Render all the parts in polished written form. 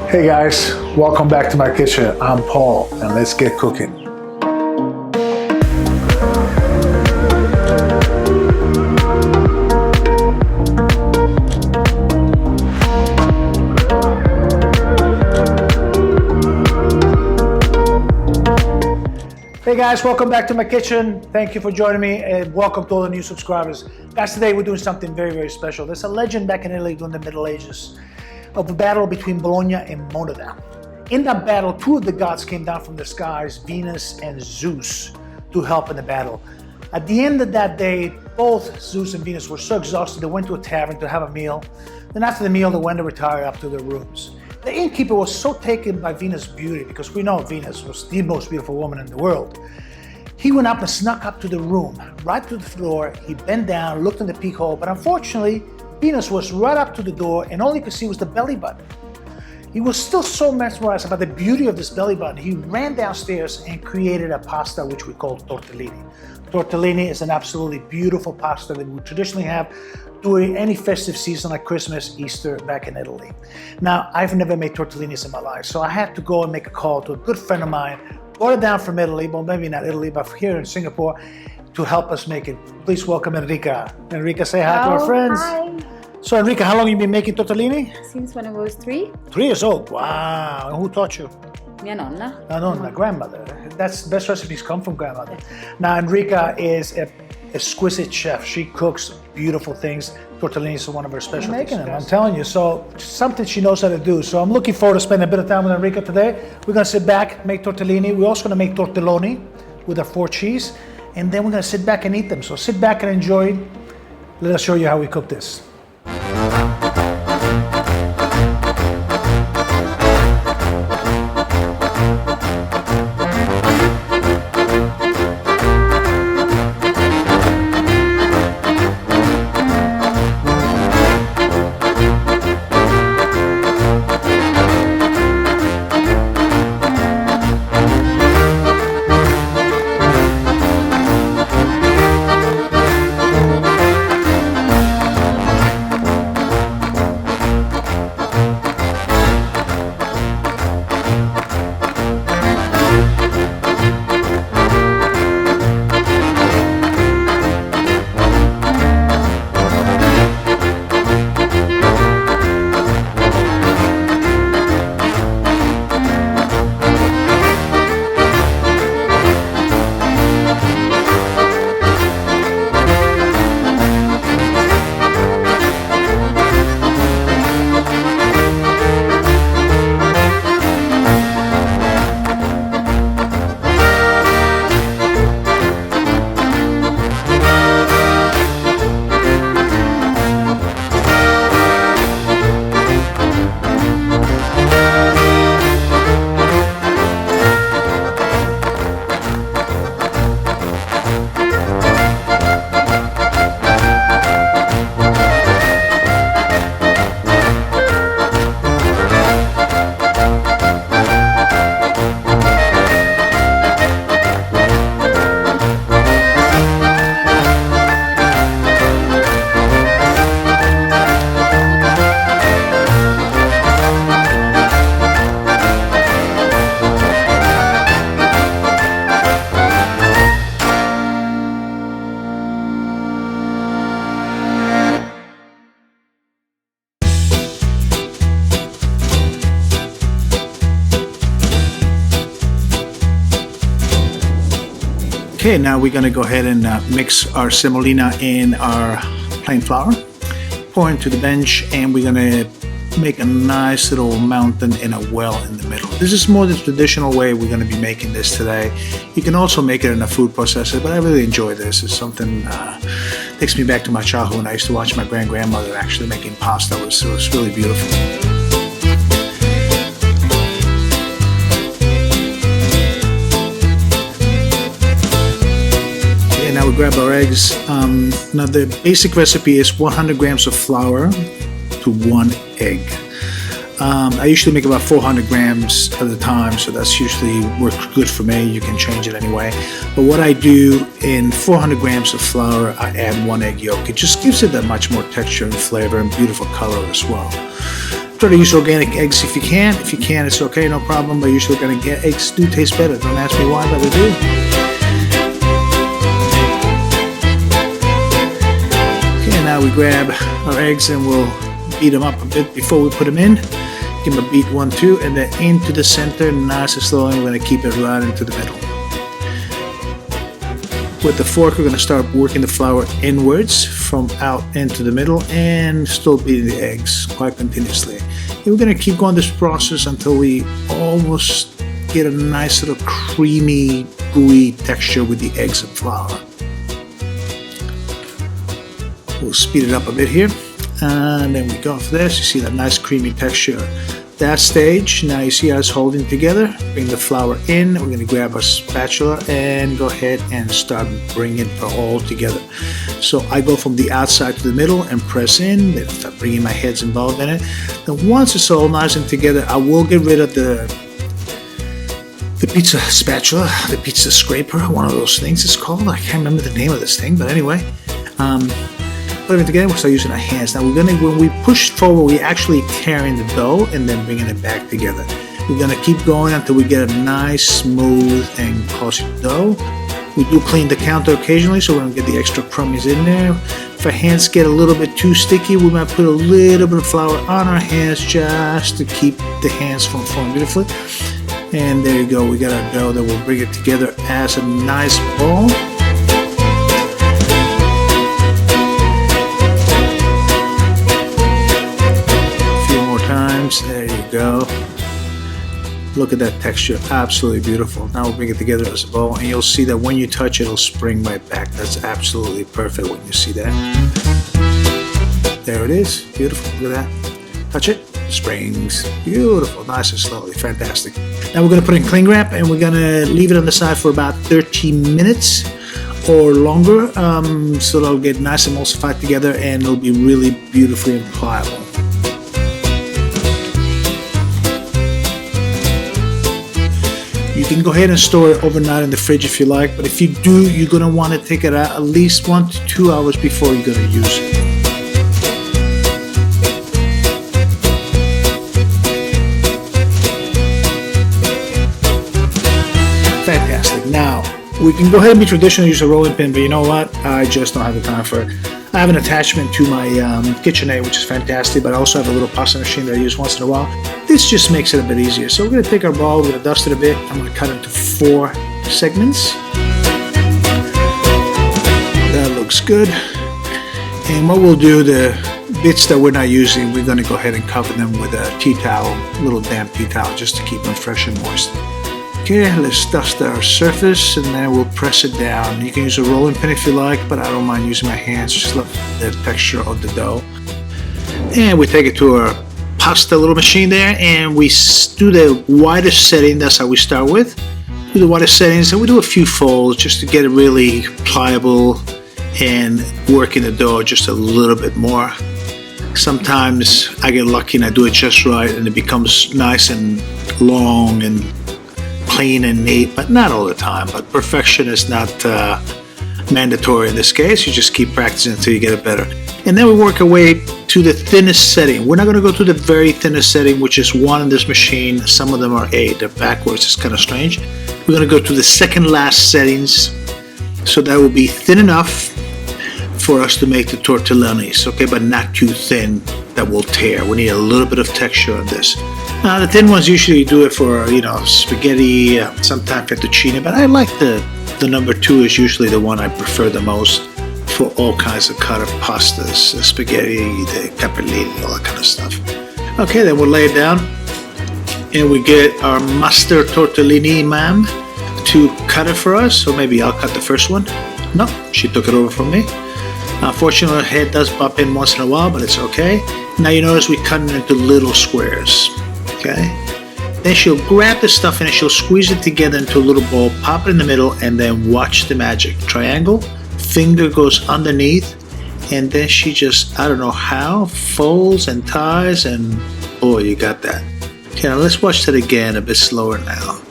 Hey guys, welcome back to my kitchen. I'm Paul and let's get cooking. Hey guys, welcome back to my kitchen. Thank you for joining me and welcome to all the new subscribers. Guys, today we're doing something very, very special. There's a legend back in Italy during the Middle Ages of a battle between Bologna and Modena. In that battle, two of the gods came down from the skies, Venus and Zeus, to help in the battle. At the end of that day, both Zeus and Venus were so exhausted they went to a tavern to have a meal. Then after the meal, they went to retire up to their rooms. The innkeeper was so taken by Venus' beauty, because we know Venus was the most beautiful woman in the world. He went up and snuck up to the room, right to the floor. He bent down, looked in the peephole, but unfortunately, Venus was right up to the door and all he could see was the belly button. He was still so mesmerized about the beauty of this belly button, he ran downstairs and created a pasta which we call tortellini. Tortellini is an absolutely beautiful pasta that we traditionally have during any festive season like Christmas, Easter back in Italy. Now, I've never made tortellinis in my life, so I had to go and make a call to a good friend of mine, brought it down from Italy, well maybe not Italy, but here in Singapore, to help us make it. Please welcome Enrica. Enrica, say hi to our friends. Hi. So Enrica, how long have you been making tortellini? Since when I was 3. 3 years old, wow. And who taught you? Mia nonna. My grandmother. That's the best recipes come from grandmother. Now Enrica is an exquisite chef. She cooks beautiful things. Tortellini is one of her specialties. Making them, I'm telling you. So something she knows how to do. So I'm looking forward to spending a bit of time with Enrica today. We're gonna sit back, make tortellini. We're also gonna make tortelloni with our 4 cheese. And then we're gonna sit back and eat them. So sit back and enjoy. Let us show you how we cook this. Okay, now we're gonna go ahead and mix our semolina in our plain flour, pour into the bench, and we're gonna make a nice little mountain and a well in the middle. This is more the traditional way we're gonna be making this today. You can also make it in a food processor, but I really enjoy this. It's something takes me back to my childhood when I used to watch my grandmother actually making pasta. It was really beautiful. Now we grab our eggs. Now the basic recipe is 100 grams of flour to 1 egg. I usually make about 400 grams at a time, so that's usually works good for me. You can change it anyway. But what I do in 400 grams of flour, I add 1 egg yolk. It just gives it that much more texture and flavor and beautiful color as well. Try to use organic eggs if you can. If you can, it's okay, no problem. But usually organic eggs do taste better. Don't ask me why, but they do. Okay, now we grab our eggs and we'll beat them up a bit before we put them in. Give them a beat 1-2, and then into the center, nice and slow, and we're going to keep it right into the middle. With the fork, we're going to start working the flour inwards from out into the middle and still beating the eggs quite continuously. And we're going to keep going this process until we almost get a nice little creamy, gooey texture with the eggs and flour. We'll speed it up a bit here, and then we go for this. You see that nice creamy texture. That stage, now you see how it's holding together. Bring the flour in. We're going to grab our spatula and go ahead and start bringing it all together. So I go from the outside to the middle and press in, then start bringing my heads involved in it. Then once it's all nice and together, I will get rid of the pizza spatula, the pizza scraper, one of those things it's called. I can't remember the name of this thing, but anyway. Put it together, we'll start using our hands. Now when we push forward, we actually carrying the dough and then bringing it back together. We're gonna keep going until we get a nice, smooth and glossy dough. We do clean the counter occasionally, so we're gonna get the extra crummies in there. If our hands get a little bit too sticky, we might put a little bit of flour on our hands just to keep the hands from forming beautifully. And there you go, we got our dough that will bring it together as a nice ball. There you go. Look at that texture, absolutely beautiful. Now we'll bring it together as a ball, and you'll see that when you touch it, it'll spring right back. That's absolutely perfect when you see that. There it is, beautiful, look at that. Touch it, springs, beautiful, nice and slowly, fantastic. Now we're gonna put in cling wrap, and we're gonna leave it on the side for about 30 minutes or longer, so it'll get nice and emulsified together, and it'll be really beautifully and pliable. You can go ahead and store it overnight in the fridge if you like, but if you do, you're going to want to take it out at least 1 to 2 hours before you're going to use it. Fantastic. Now, we can go ahead and be traditional, use a rolling pin, but you know what? I just don't have the time for it. I have an attachment to my KitchenAid, which is fantastic, but I also have a little pasta machine that I use once in a while. This just makes it a bit easier. So we're going to take our ball, we're going to dust it a bit. I'm going to cut it into 4 segments. That looks good. And what we'll do, the bits that we're not using, we're going to go ahead and cover them with a tea towel, a little damp tea towel, just to keep them fresh and moist. Okay, let's dust our surface and then we'll press it down. You can use a rolling pin if you like, but I don't mind using my hands, just love the texture of the dough. And we take it to our pasta little machine there, and we do the widest setting. That's how we start with. Do the widest settings, and we do a few folds just to get it really pliable and working the dough just a little bit more. Sometimes I get lucky and I do it just right, and it becomes nice and long and clean and neat, but not all the time. But perfection is not mandatory in this case. You just keep practicing until you get it better. And then we work our way to the thinnest setting. We're not going to go to the very thinnest setting, which is 1 in this machine. Some of them are 8. They're backwards. It's kind of strange. We're going to go to the second last settings. So that will be thin enough for us to make the tortellonis, okay, but not too thin that will tear. We need a little bit of texture on this. Now the thin ones usually do it for, you know, spaghetti, sometimes fettuccine, but I like the number 2 is usually the one I prefer the most for all kinds of cut of pastas, the spaghetti, the capellini, all that kind of stuff. Okay, then we'll lay it down and we get our master tortellini ma'am to cut it for us. So maybe I'll cut the first one. No, she took it over from me. Unfortunately, her head does bump in once in a while, but it's okay. Now you notice we cut it into little squares, okay? Then she'll grab the stuff and she'll squeeze it together into a little ball, pop it in the middle, and then watch the magic. Triangle, finger goes underneath, and then she just, I don't know how, folds and ties, and boy, you got that. Okay, now let's watch that again a bit slower now.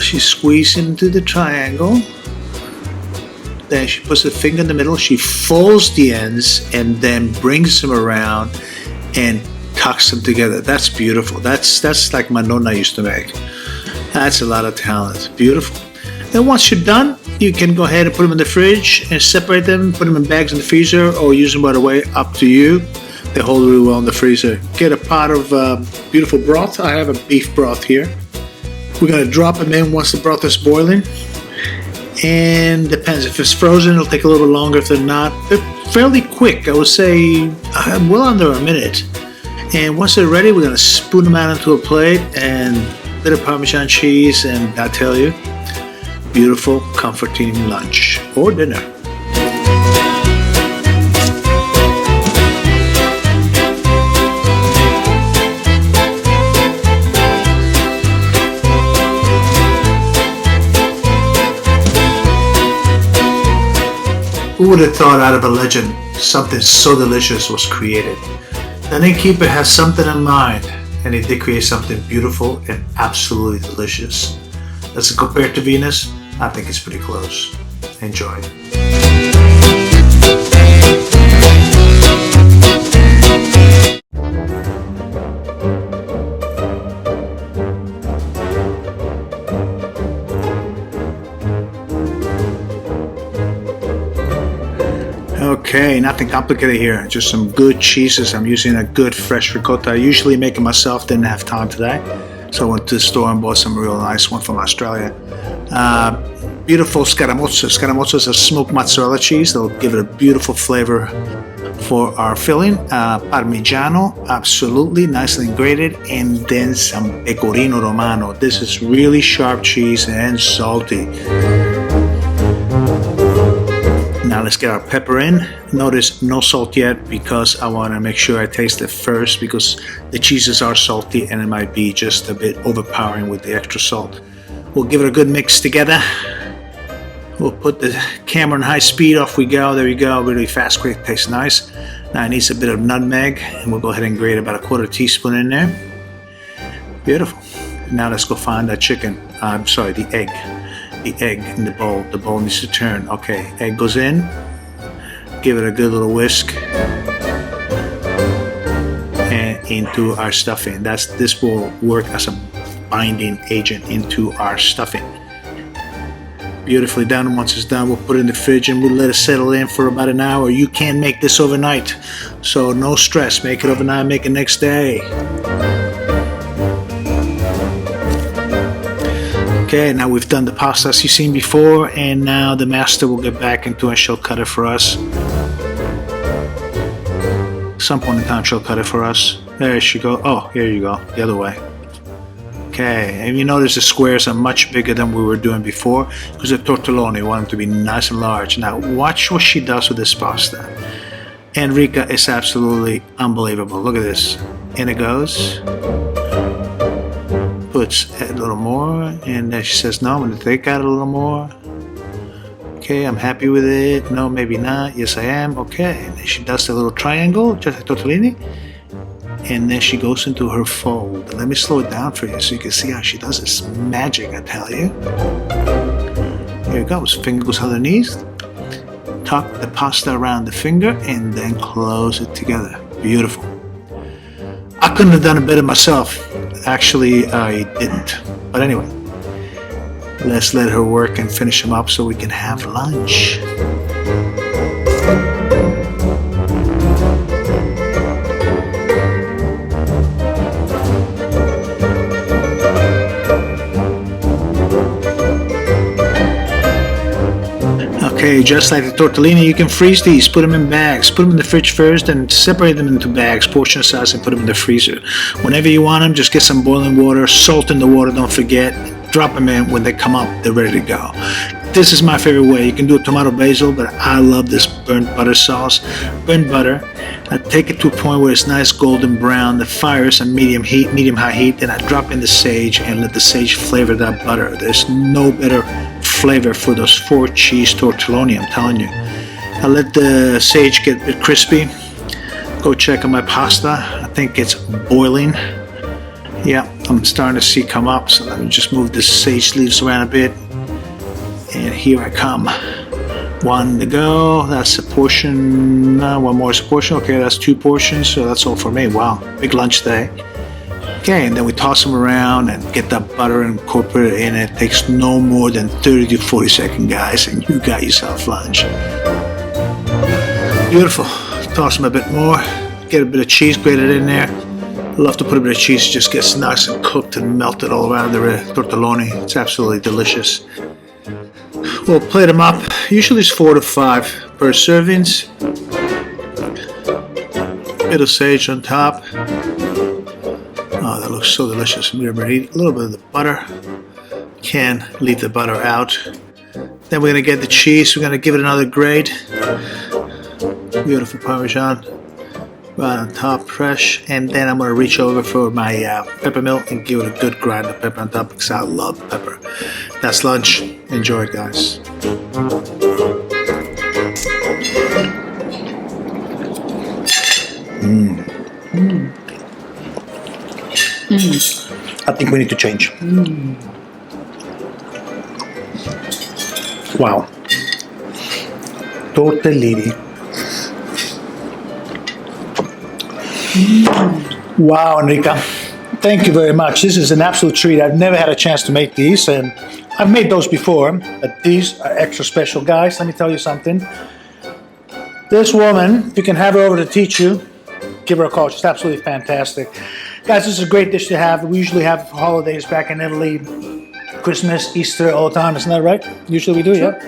She squeezes into the triangle. Then she puts the finger in the middle, she folds the ends and then brings them around and concocts them together. That's beautiful. That's like my nonna used to make. That's a lot of talent. Beautiful. Then once you're done, you can go ahead and put them in the fridge and separate them, put them in bags in the freezer, or use them right away, up to you. They hold really well in the freezer. Get a pot of beautiful broth. I have a beef broth here. We're gonna drop them in once the broth is boiling. And depends, if it's frozen, it'll take a little bit longer. If they're not, they're fairly quick. I would say well under a minute. And once they're ready, we're gonna spoon them out into a plate and a bit of Parmesan cheese, and I tell you, beautiful, comforting lunch or dinner. Who would have thought out of a legend something so delicious was created? The innkeeper has something in mind, and he did create something beautiful and absolutely delicious. Does it compare to Venus? I think it's pretty close. Enjoy. Okay, nothing complicated here, just some good cheeses. I'm using a good fresh ricotta. I usually make it myself, didn't have time today. So I went to the store and bought some real nice one from Australia. Beautiful Scamorza. Scamorza is a smoked mozzarella cheese. That'll give it a beautiful flavor for our filling. Parmigiano, absolutely, nicely grated. And then some pecorino romano. This is really sharp cheese and salty. Now let's get our pepper in. Notice no salt yet because I want to make sure I taste it first, because the cheeses are salty and it might be just a bit overpowering with the extra salt. We'll give it a good mix together. We'll put the camera on high speed, off we go. There you go, really fast, quick, tastes nice. Now it needs a bit of nutmeg, and we'll go ahead and grate about a quarter teaspoon in there. Beautiful. Now let's go find that chicken. I'm sorry, the egg. The egg in the bowl. The bowl needs to turn. Okay, egg goes in. Give it a good little whisk. And into our stuffing. This will work as a binding agent into our stuffing. Beautifully done. And once it's done, we'll put it in the fridge and we'll let it settle in for about an hour. You can make this overnight, so no stress. Make it overnight, make it next day. Okay, now we've done the pasta as you've seen before, and now the master will get back into and she'll cut it for us. Some point in time she'll cut it for us. There she goes. Oh, here you go, the other way. Okay, and you notice the squares are much bigger than we were doing before because the tortelloni want them to be nice and large. Now watch what she does with this pasta. Enrica is absolutely unbelievable. Look at this. In it goes. Puts a little more, and then she says, no, I'm going to take out a little more. Okay, I'm happy with it. No, maybe not. Yes, I am. Okay, and then she does the little triangle, just like tortellini, and then she goes into her fold. Let me slow it down for you so you can see how she does this magic, I tell you. Here it goes. Finger goes underneath. Tuck the pasta around the finger, and then close it together. Beautiful. I couldn't have done it better myself. Actually, I didn't. But anyway, let's let her work and finish them up so we can have lunch. Okay, just like the tortellini, you can freeze these, put them in bags, put them in the fridge first and separate them into bags, portion size, and put them in the freezer. Whenever you want them, just get some boiling water, salt in the water, don't forget, drop them in. When they come up, they're ready to go. This is my favorite way. You can do a tomato basil, but I love this burnt butter sauce. Burnt butter, I take it to a point where it's nice golden brown. The fire is on medium heat, medium-high heat, then I drop in the sage and let the sage flavor that butter. There's no better flavor for those 4 cheese tortelloni, I'm telling you. I let the sage get a bit crispy. Go check on my pasta. I think it's boiling. Yeah, I'm starting to see come up, so let me just move the sage leaves around a bit. And here I come. One to go. That's a portion. One more is a portion. Okay, that's 2 portions. So that's all for me. Wow, big lunch day. Okay, and then we toss them around and get that butter and incorporate it in. It takes no more than 30 to 40 seconds, guys, and you got yourself lunch. Beautiful. Toss them a bit more. Get a bit of cheese grated in there. I love to put a bit of cheese. It just gets nice and cooked and melted all around the tortelloni. It's absolutely delicious. We'll plate them up. Usually it's 4 to 5 per servings. Bit of sage on top. Oh, that looks so delicious. Remember, eat a little bit of the butter. Can't leave the butter out. Then we're gonna get the cheese. We're gonna give it another grate. Beautiful Parmesan. Right on top, fresh. And then I'm gonna reach over for my pepper mill and give it a good grind of pepper on top because I love pepper. That's lunch. Enjoy it, guys. I think we need to change. Wow. Tortellini. Wow, Enrica. Thank you very much. This is an absolute treat. I've never had a chance to make these, and I've made those before, but these are extra special. Guys, let me tell you something. This woman, if you can have her over to teach you, give her a call. She's absolutely fantastic. Guys, this is a great dish to have. We usually have holidays back in Italy, Christmas, Easter, all the time. Isn't that right? Usually we do, sure.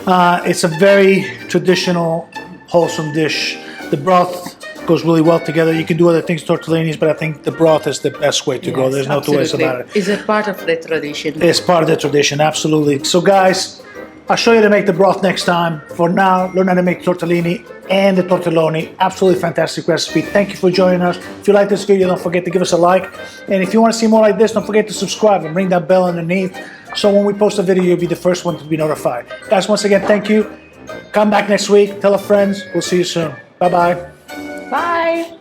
Yeah. It's a very traditional, wholesome dish. The broth goes really well together. You can do other things, tortellinis, but I think the broth is the best way to go. There's no two ways about it. It's a part of the tradition. It's part of the tradition, absolutely. So guys, I'll show you how to make the broth next time. For now, learn how to make tortellini and the tortelloni. Absolutely fantastic recipe. Thank you for joining us. If you like this video, don't forget to give us a like. And if you want to see more like this, don't forget to subscribe and ring that bell underneath. So when we post a video, you'll be the first one to be notified. Guys, once again, thank you. Come back next week. Tell a friend. We'll see you soon. Bye-bye. Bye.